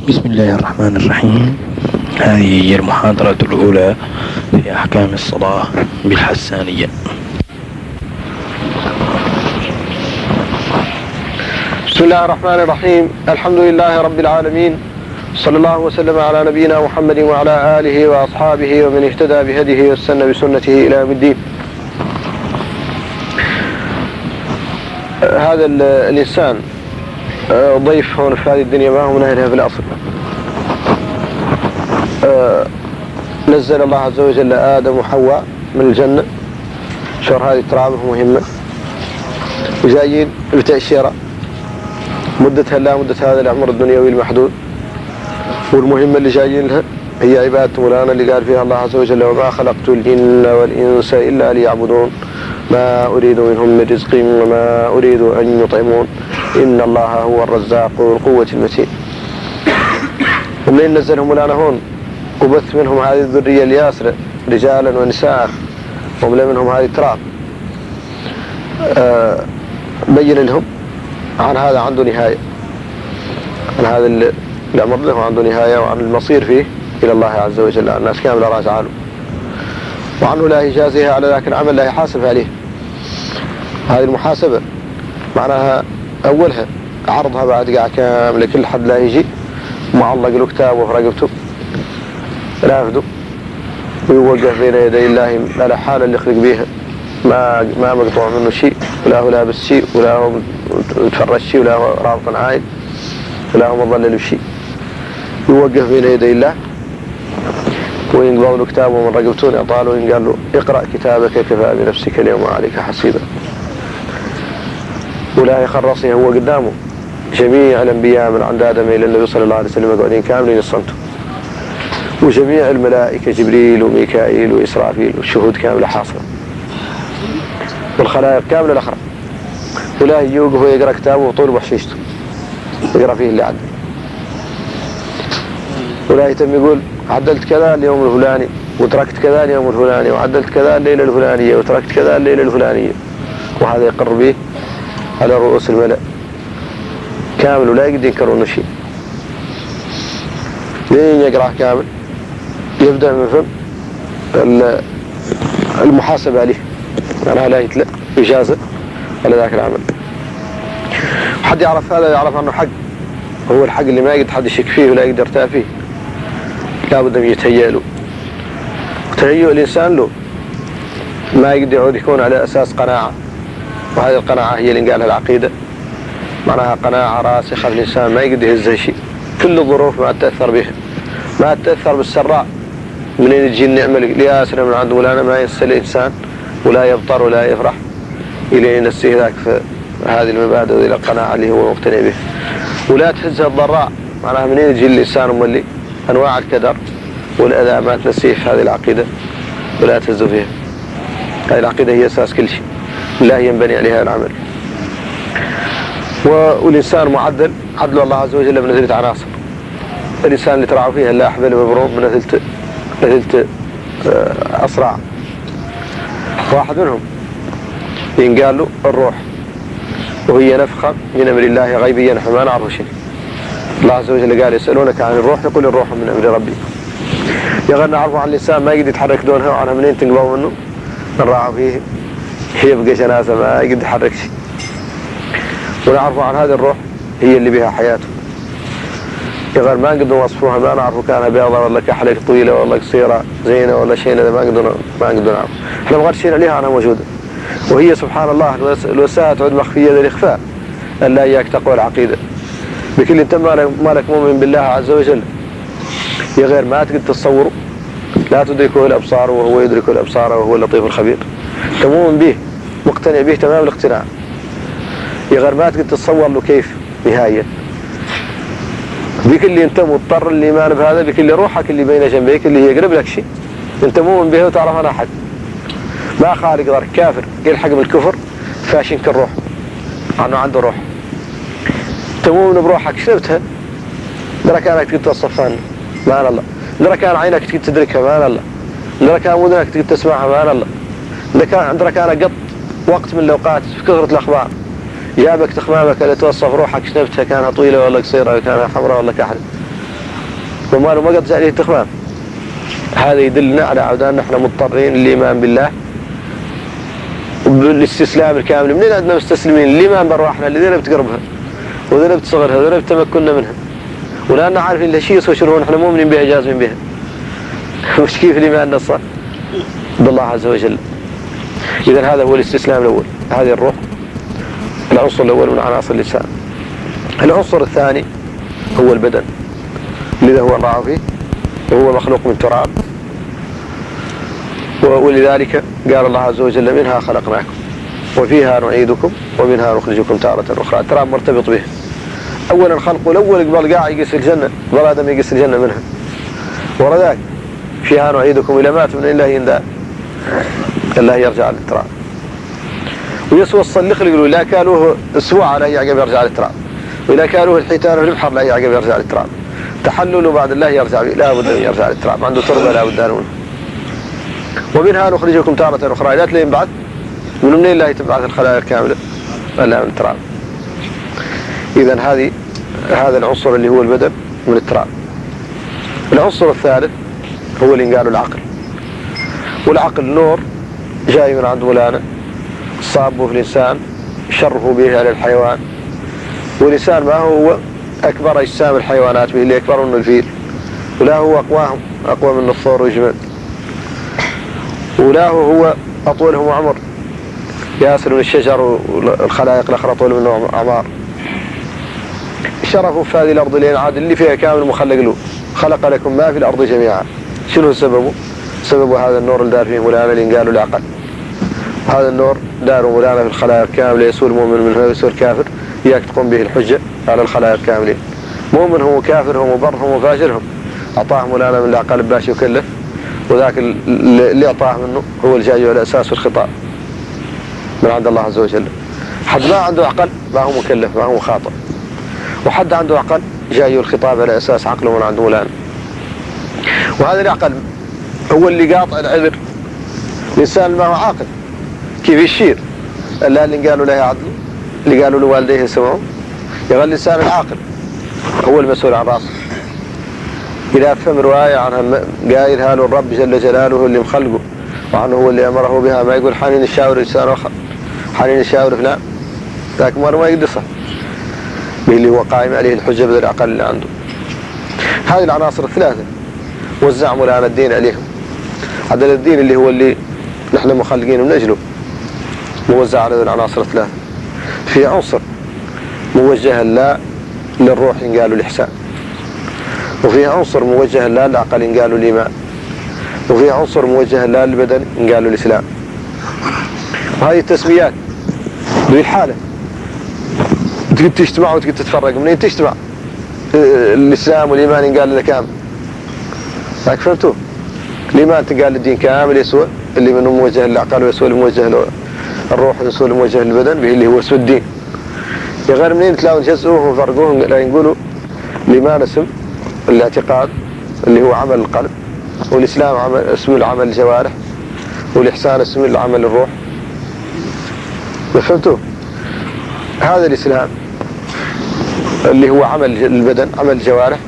بسم الله الرحمن الرحيم. هذه هي المحاضرة الأولى في أحكام الصلاة بالحسانية. بسم الله الرحمن الرحيم. الحمد لله رب العالمين، صلى الله وسلم على نبينا محمد وعلى آله وأصحابه ومن اهتدى بهديه واستنى بسنته إلى يوم الدين. هذا الإنسان ضيف هون في هذه الدنيا، ما هو من أهلها في الأصل. نزل الله عز وجل آدم وحواء من الجنة، شر هذه الترابة مهمة، وجايين بتأشيرة مدتها لا مدة هذا العمر الدنيوي المحدود، والمهمة اللي جايين لها هي عبادة مولانا اللي قال فيها الله عز وجل: وما خلقت الجن والإنس إلا ليعبدون ما أريد منهم من رزق وما أريد أن يطعمون إن الله هو الرزاق ذو القوة المتين. ومنين نزلهم مولانا هون وبث منهم هذه الذرية الياسرة رجالا ونساء، وملا منهم هذه التراب، بين لهم عن هذا عنده نهاية، عن هذا الأمر له عنده نهاية، وعن المصير فيه إلى الله عز وجل. الناس كاملة راجعة له، وعنه لا يجازيها على ذاك العمل، لا يحاسب عليه. هذه المحاسبة معناها أولها عرضها بعد قاع كاملة، كل حد لا يجي معلق له كتابه في رقبته رافده ويوقف بين يدي الله على حالة اللي يخلق بيها، ما مقطوع منه شيء، ولا هو لابس شيء، ولا هو متفرج شيء، ولا هو رابط عايد، ولا هو مضلل بشيء. يوقف بين يدي الله وينقضوا له كتابه من رقبته، يعطاله وينقال له: اقرأ كتابك كفى بنفسك اليوم عليك حسيبا. ولا يخرصه هو قدامه جميع الأنبياء من عند آدم إلى النبي صلى الله عليه وسلم قاعدين كاملين الصمت، وجميع الملائكة جبريل وميكائيل وإسرافيل والشهود كاملة حاصلة، والخلائق كاملة الأخرى. ولا يوقف ويقرأ كتابه وطول بحشيشته يقرأ فيه اللي عدل. ولا يتم يقول: عدلت كذا اليوم الفلاني وتركت كذا اليوم الفلاني، وعدلت كذا الليلة الفلانية وتركت كذا الليلة الفلانية، وهذا يقر به على رؤوس الملأ كامل، ولا يقدر ينكرون شيء. لين يقرأ كامل يبدأ من فم المحاسبة عليه، معناها لا يتلأ إجازة على ذاك العمل. حد يعرف هذا، يعرف أنه حق، هو الحق اللي ما يقدر حد يشك فيه ولا يقدر يرتاح فيه، لابد أن يتهيأ له. تهيؤ الإنسان له ما يقدر يعود يكون على أساس قناعة، وهذه القناعة هي اللي قالها العقيدة، معناها قناعة راسخة في الإنسان ما يقدر يهزها شيء. كل الظروف ما تأثر بها، ما تأثر بالسراء، منين تجي النعمة الياسرة من عند مولانا ما ينسى الإنسان ولا يبطر ولا يفرح إلى أن ينسيه ذاك في هذه المبادئ وإلى القناعة اللي هو مقتنع به. ولا تهزها الضراء، معناها منين يجي الإنسان مولي أنواع الكدر والأذى ما تنسيه في هذه العقيدة ولا تهزه فيها. هذه العقيدة هي أساس كل شيء، لا ينبني عليها العمل. والإنسان معدل عدل الله عز وجل من ثلاث عناصر. الإنسان اللي ترعوا فيها لا أحبل مبروم من ثلاث أصراع. واحد منهم ينقال له الروح، وهي نفخة من أمر الله غيبيا نحن ما نعرف شيء. الله عز وجل قال: يسألونك عن الروح يقول: الروح من أمر ربي. يغنى نعرفوا عن الإنسان ما يقدر يتحرك دونها، وعنها منين تنقبوا منه نراعوا فيه يبقى جنازة ما يقدر يتحرك شيء. ونعرفوا عن هذه الروح هي اللي بها حياته. يغير ما نقدر نوصفوها، ما نعرفوا كانها بيضة ولا كحلة طويلة ولا قصيرة زينة ولا شيء، ما نقدر نعرف. احنا مغرشين عليها عنها موجودة، وهي سبحان الله الوسائل تعود مخفية للإخفاء، ألا إياك تقوى العقيدة بكل انت مالك مؤمن بالله عز وجل. يغير ما تقدر تتصوره، لا تدركه الأبصار وهو يدرك الأبصار وهو اللطيف الخبير. انت مؤمن به مقتنع به تمام الاقتناع. يغير ما تقدر تتصور له كيف نهاية. بكل انت مضطر الإيمان بهذا، بكل روحك اللي بين جنبيك اللي هي قرب لك شيء انت مؤمن به وتعرف أنا حق. ما خالق ذلك كافر يلحق بالكفر فاشن كالروح عنه عنده روح. انت مؤمن بروحك شربتها، درى كانك تقدر تصفان مان الله، درى كان عينك تقدر تدركها مان الله، درى كان مدنك تقدر تسمعها مان الله، درى كان قط وقت من الأوقات في كثرة الأخبار جابك تخمامك اللي توصف روحك شنبتها كانها طويلة ولا قصيرة، كانها حمراء ولا كحل، وما له ما قد عليه تخمام. هذا يدلنا على عودان نحن مضطرين للإيمان بالله وبالاستسلام الكامل. منين عندنا مستسلمين؟ الإيمان برواحنا اللي ذينا بتقربها وذينا بتصغرها وذينا بتمكننا منها، ولأننا عارفين الشيء يسوشرون نحن مؤمنين بها جازمين بها. وش كيف الإيمان نصر بالله عز وجل؟ إذا هذا هو الاستسلام الأول، هذه الروح، العنصر الأول من عناصر اللسان. العنصر الثاني هو البدن، لذا هو الله فيه وهو مخلوق من تراب، ولذلك قال الله عز وجل منها خلقناكم وفيها نعيدكم ومنها نخرجكم تارة أخرى. التراب مرتبط به. أولا خلقه الأول قبل قاع يقيس الجنة، قبل آدم يقيس الجنة منها، ورا ذلك فيها نعيدكم إلى مات من الله يندى الله يرجع للتراب. ويسوى الصلخ اللي يقولوا لا كانوه اسبوع لا يعقب يرجع للتراب، وإذا كانوه الحيتان في البحر لا يعقب يرجع للتراب. تحلل بعد الله يرجع به، لا بد أن يرجع للتراب، عنده تربة لا بد أن. ومنها نخرجكم تارة أخرى، لا تلاقين بعد من الله تبعث الخلايا الكاملة إلا من التراب. إذا هذا العنصر اللي هو البدن من التراب. العنصر الثالث هو اللي قالوا العقل. والعقل نور جاي من عند مولانا صابه في الإنسان شره به على الحيوان. والإنسان ما هو أكبر أجسام الحيوانات به، اللي أكبر منه الفيل، ولا هو أقواهم أقوى من الثور والجمل، ولا هو أطولهم عمر، ياسر من الشجر والخلائق الأخرى أطول منه أعمار. شرفوا في هذه الأرض لين عاد اللي فيها كامل مخلق له، خلق لكم ما في الأرض جميعا. شنو سببه؟ سببه هذا النور اللي دار فيه مولانا اللي قالوا العقل. هذا النور داره مولانا في الخلايا الكاملة، يسوى المؤمن منه ويسوى الكافر، إياك تقوم به الحجة على الخلايا الكاملين. مؤمنهم وكافرهم وبرهم وفاجرهم أعطاه مولانا من العقل باشي وكله، وذاك اللي أعطاه منه هو الجاي على أساس الخطاب من عند الله عز وجل. حد ما عنده عقل ما هو مكلف، ما هو خاطئ، وحد عنده عقل جاي الخطاب على أساس عقله من عند مولانا. وهذا العقل هو اللي قاطع العذر. الإنسان ما هو عاقل كيف يشير اللي قالوا له عدل، اللي قالوا له والديه سمعوا، يغلي الإنسان العاقل هو المسؤول عن راسه. إذا فهم رواية عنها قايل هاله الرب جل جلاله اللي مخلقه وعنه هو اللي أمره بها، ما يقول حنين الشاور إنسان آخر، حنين الشاور فلان، ذاك مرة ما يقدسه اللي هو قائم عليه الحجة بدل العقل اللي عنده. هذه العناصر الثلاثة وزع مولانا الدين عليهم. عدل الدين اللي هو اللي نحن مخلقين من أجله موزع على العناصر الثلاثة. في عنصر موجه لا للروح قالوا الإحسان، وفي عنصر موجه لا للعقل قالوا الإيمان، وفي عنصر موجه لا للبدن قالوا الإسلام. وهذه التسميات بالحالة تقدر تجتمع وتقدر تتفرق. منين تجتمع الإسلام والإيمان قال لك كامل، لكن فهمتوا؟ الإيمان تقال الدين كامل يسوى اللي منه موجه للعقل، ويسوى الموجه للروح، ويسوى الموجه للبدن به اللي هو اسم الدين. يا غير منين تلاقون جزءوهم وفرقوهم، لا يقولوا الإيمان اسم الاعتقاد اللي هو عمل القلب، والإسلام اسم العمل الجوارح، والإحسان اسم العمل الروح. فهمتوا؟ هذا الإسلام اللي هو عمل البدن، عمل الجوارح،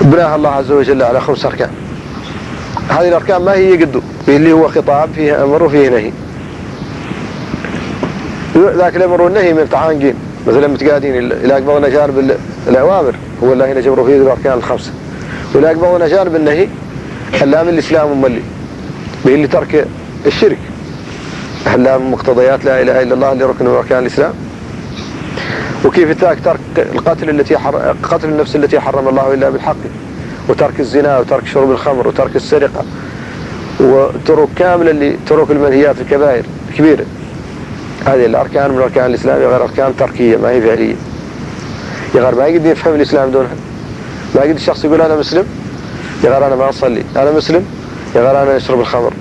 بناها الله عز وجل على 5 أركان. هذه الأركان ما هي قدو اللي هو خطاب فيه أمر وفيه نهي. ذاك الأمر والنهي من تعانقين، مثلا متقادين إلى أقبضنا جانب الأوامر هو الله نجبر فيه الأركان ال5، وإلى أقبضنا جانب النهي حلام الإسلام وملي اللي ترك الشرك، حلام مقتضيات لا إله إلا الله اللي ركن من أركان الإسلام. وكيف ترك قتل النفس التي حرم الله إلا بالحق، وترك الزنا، وترك شرب الخمر، وترك السرقة، وترك كامل اللي ترك المنهيات الكبائر الكبيرة. هذه الأركان من أركان الإسلام غير أركان تركية ما هي فعلية. غير ما يقدر يفهم الإسلام دونها. ما يقدر الشخص يقول أنا مسلم غير أنا ما أصلي، أنا مسلم غير أنا أشرب الخمر.